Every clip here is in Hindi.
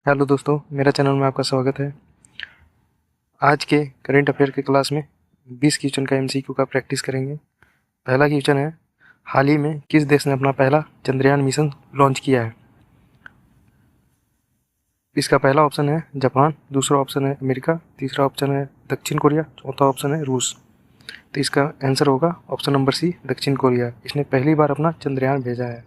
हेलो दोस्तों, मेरा चैनल में आपका स्वागत है। आज के करंट अफेयर के क्लास में 20 क्वेश्चन का एमसीक्यू का प्रैक्टिस करेंगे। पहला क्वेश्चन है, हाल ही में किस देश ने अपना पहला चंद्रयान मिशन लॉन्च किया है? इसका पहला ऑप्शन है जापान, दूसरा ऑप्शन है अमेरिका, तीसरा ऑप्शन है दक्षिण कोरिया, चौथा ऑप्शन है रूस। तो इसका आंसर होगा ऑप्शन नंबर सी, दक्षिण कोरिया। इसने पहली बार अपना चंद्रयान भेजा है।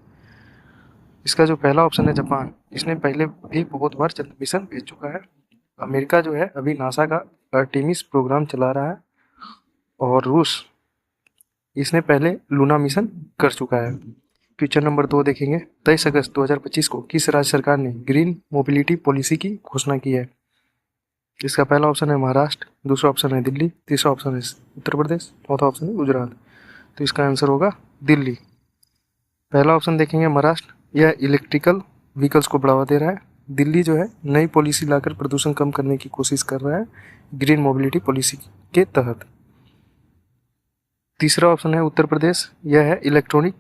इसका जो पहला ऑप्शन है जापान, इसने पहले भी बहुत बार चंद्र मिशन भेज चुका है। अमेरिका जो है अभी नासा का आर्टेमिस प्रोग्राम चला रहा है। और रूस, इसने पहले लूना मिशन कर चुका है। क्वेश्चन नंबर 2 देखेंगे, 23 अगस्त 2025 को किस राज्य सरकार ने ग्रीन मोबिलिटी पॉलिसी की घोषणा की है? इसका पहला ऑप्शन है महाराष्ट्र, दूसरा ऑप्शन है दिल्ली, तीसरा ऑप्शन है उत्तर प्रदेश, चौथा ऑप्शन है गुजरात। तो इसका आंसर होगा दिल्ली। पहला ऑप्शन देखेंगे महाराष्ट्र, यह इलेक्ट्रिकल व्हीकल्स को बढ़ावा दे रहा है। दिल्ली जो है नई पॉलिसी लाकर प्रदूषण कम करने की कोशिश कर रहा है ग्रीन मोबिलिटी पॉलिसी के तहत। तीसरा ऑप्शन है उत्तर प्रदेश, यह है इलेक्ट्रॉनिक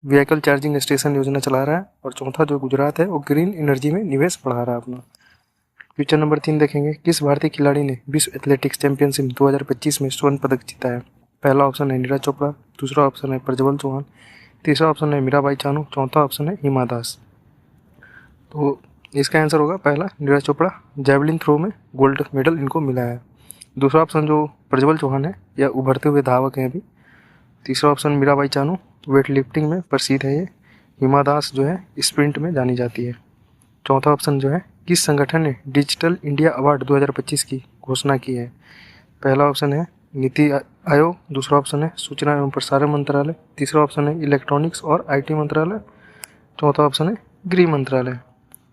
व्हीकल चार्जिंग स्टेशन योजना चला रहा है। और चौथा जो गुजरात है वो ग्रीन एनर्जी में निवेश बढ़ा रहा है अपना। क्वेश्चन नंबर 3 देखेंगे, किस भारतीय खिलाड़ी ने विश्व एथलेटिक्स चैंपियनशिप 2025 में स्वर्ण पदक जीता है? पहला ऑप्शन है नीरज चोपड़ा, दूसरा ऑप्शन है प्रज्वल चौहान, तीसरा ऑप्शन है मीराबाई चानू, चौथा ऑप्शन है हिमा दास। तो इसका आंसर होगा पहला नीरज चोपड़ा। जैवलिन थ्रो में गोल्ड मेडल इनको मिला है। दूसरा ऑप्शन जो प्रज्वल चौहान है, यह उभरते हुए धावक हैं अभी। तीसरा option Mirabai Chanu, weight lifting में प्रसिद्ध है ये। हिमा दास जो है स्प्रिंट में जानी जाती है। चौथा ऑप्शन जो है, किस संगठन ने डिजिटल इंडिया अवार्ड 2025 की घोषणा की है? पहला ऑप्शन है नीति आयोग, दूसरा ऑप्शन है सूचना एवं प्रसारण मंत्रालय, तीसरा ऑप्शन है इलेक्ट्रॉनिक्स और आईटी मंत्रालय, चौथा ऑप्शन है गृह मंत्रालय।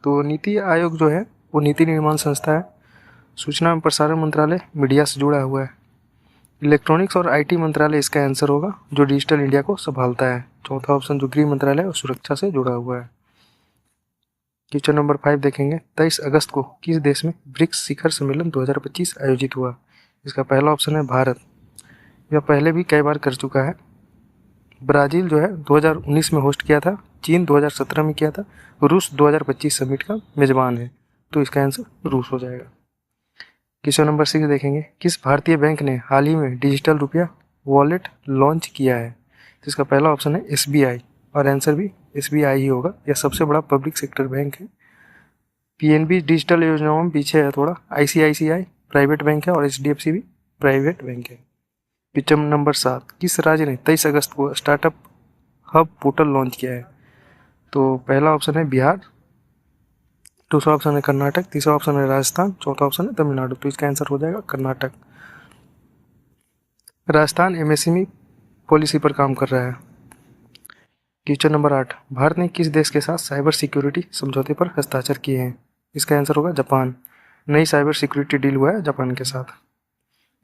तो नीति आयोग जो है वो नीति निर्माण संस्था है। सूचना एवं प्रसारण मंत्रालय मीडिया से जुड़ा हुआ है। इलेक्ट्रॉनिक्स और आईटी मंत्रालय इसका आंसर होगा जो डिजिटल इंडिया को संभालता है। चौथा ऑप्शन जो गृह मंत्रालय और सुरक्षा से जुड़ा हुआ है। क्वेश्चन नंबर 5 देखेंगे, 23 अगस्त को किस देश में ब्रिक्स शिखर सम्मेलन 2025 आयोजित हुआ? इसका पहला ऑप्शन है भारत, यह पहले भी कई बार कर चुका है। ब्राज़ील जो है 2019 में होस्ट किया था, चीन 2017 में किया था, रूस 2025 समिट का मेजबान है। तो इसका आंसर रूस हो जाएगा। क्वेश्चन नंबर 6 देखेंगे, किस भारतीय बैंक ने हाल ही में डिजिटल रुपया वॉलेट लॉन्च किया है? तो इसका पहला ऑप्शन है एसबीआई, और आंसर भी एसबीआई ही होगा। यह सबसे बड़ा पब्लिक सेक्टर बैंक है। पीएनबी डिजिटल योजनाओं में पीछे है थोड़ा। आईसीआईसीआई प्राइवेट बैंक है और एचडीएफसी भी प्राइवेट बैंक है। क्वेश्चन नंबर 7, किस राज्य ने 23 अगस्त को स्टार्टअप हब पोर्टल लॉन्च किया है? तो पहला ऑप्शन है बिहार, दूसरा ऑप्शन है कर्नाटक, तीसरा ऑप्शन है राजस्थान, चौथा ऑप्शन है तमिलनाडु। तो इसका आंसर हो जाएगा कर्नाटक। राजस्थान एमएसएमई पॉलिसी पर काम कर रहा है। क्वेश्चन नंबर 8, भारत ने किस देश के साथ साइबर सिक्योरिटी समझौते पर हस्ताक्षर किए हैं? इसका आंसर होगा जापान। नई साइबर सिक्योरिटी डील हुआ है जापान के साथ।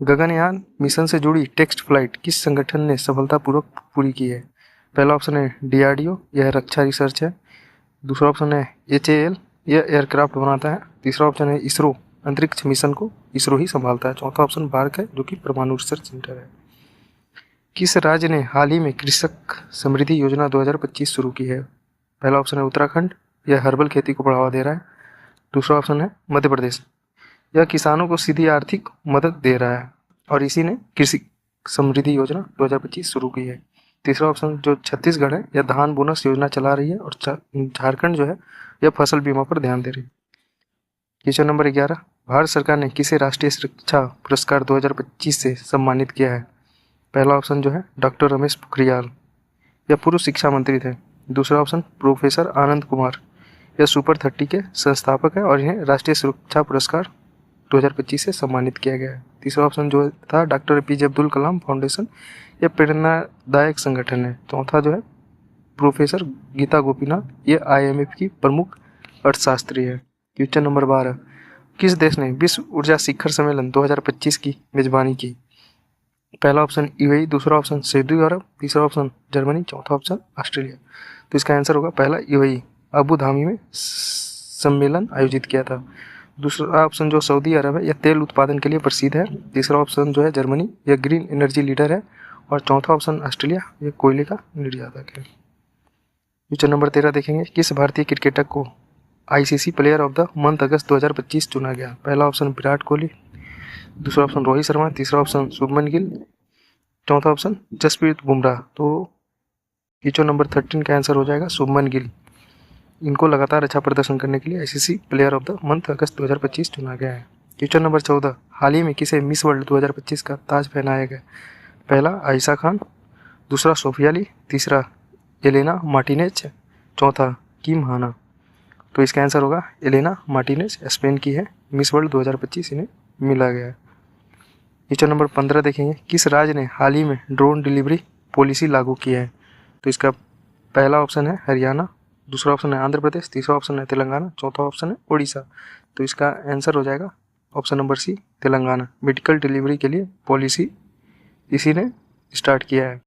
गगनयान मिशन से जुड़ी टेक्स्ट फ्लाइट किस संगठन ने सफलतापूर्वक पूरी की है? पहला ऑप्शन है डीआरडीओ, यह रक्षा रिसर्च है। दूसरा ऑप्शन है एचएएल, यह एयरक्राफ्ट बनाता है। तीसरा ऑप्शन है इसरो, अंतरिक्ष मिशन को इसरो ही संभालता है। चौथा ऑप्शन भारत है जो कि परमाणु रिसर्च सेंटर है। किस राज्य ने हाल ही में कृषक समृद्धि योजना 2025 शुरू की है? पहला ऑप्शन है उत्तराखंड, यह हर्बल खेती को बढ़ावा दे रहा है। दूसरा ऑप्शन है मध्य प्रदेश, यह किसानों को सीधी आर्थिक मदद दे रहा है और इसी ने कृषि समृद्धि योजना 2025 शुरू की है। तीसरा ऑप्शन जो छत्तीसगढ़ है, यह धान बोनस योजना चला रही है। और झारखंड जो है यह फसल बीमा पर ध्यान दे रही है। क्वेश्चन नंबर 11, भारत सरकार ने किसे राष्ट्रीय शिक्षा पुरस्कार 2025 से सम्मानित किया है? पहला ऑप्शन जो है डॉक्टर रमेश पोखरियाल, यह पूर्व शिक्षा मंत्री थे। दूसरा ऑप्शन प्रोफेसर आनंद कुमार, यह सुपर 30 के संस्थापक है और इन्हें राष्ट्रीय सुरक्षा पुरस्कार 2025 से सम्मानित किया गया है। तीसरा ऑप्शन जो था doctor APJ Abdul Kalam foundation, यह प्रेरणादायक संगठन है। चौथा जो है प्रोफेसर गीता गोपीनाथ, ये आईएमएफ की प्रमुख अर्थशास्त्री है। क्वेश्चन नंबर 12, किस देश ने विश्व ऊर्जा शिखर सम्मेलन 2025 की मेजबानी की? पहला ऑप्शन यूएई, दूसरा ऑप्शन सऊदी अरब, तीसरा ऑप्शन जर्मनी, चौथा ऑप्शन ऑस्ट्रेलिया। तो इसका आंसर होगा पहला यूएई, अबू धाबी में सम्मेलन आयोजित किया था। दूसरा ऑप्शन जो सऊदी अरब है, यह तेल उत्पादन के लिए प्रसिद्ध है। तीसरा ऑप्शन जो है जर्मनी, यह ग्रीन एनर्जी लीडर है। और चौथा ऑप्शन ऑस्ट्रेलिया, यह कोयले का निर्यातक है। क्वेश्चन नंबर 13 देखेंगे, किस भारतीय क्रिकेटर को ICC player of the month अगस्त 2025 चुना गया? पहला ऑप्शन विराट कोहली, दूसरा ऑप्शन रोहित शर्मा, तीसरा ऑप्शन शुभमन गिल, चौथा ऑप्शन जसप्रीत बुमराह। तो क्वेश्चन नंबर 13 का आंसर हो जाएगा शुभमन गिल। इनको लगातार अच्छा प्रदर्शन करने के लिए ICC player of the month अगस्त 2025 चुना गया है। क्वेश्चन नंबर 14, हाल ही में किसे मिस वर्ल्ड 2025 का ताज पहनाया गया? पहला आयशा खान, दूसरा सोफिया अली, तीसरा एलेना मार्टिनेज, चौथा किम हाना। तो इसका आंसर होगा एलेना मार्टिनेज, स्पेन की है, मिस वर्ल्ड 2025 इन्हें मिला गया है। क्वेश्चन नंबर 15 देखेंगे, किस राज्य ने हाल ही में ड्रोन डिलीवरी पॉलिसी लागू की है? तो इसका पहला ऑप्शन है हरियाणा, दूसरा ऑप्शन है आंध्र प्रदेश, तीसरा ऑप्शन है तेलंगाना, चौथा ऑप्शन है उड़ीसा। तो इसका आंसर हो जाएगा option number C Telangana. Medical delivery के लिए पॉलिसी इसी ने स्टार्ट किया है।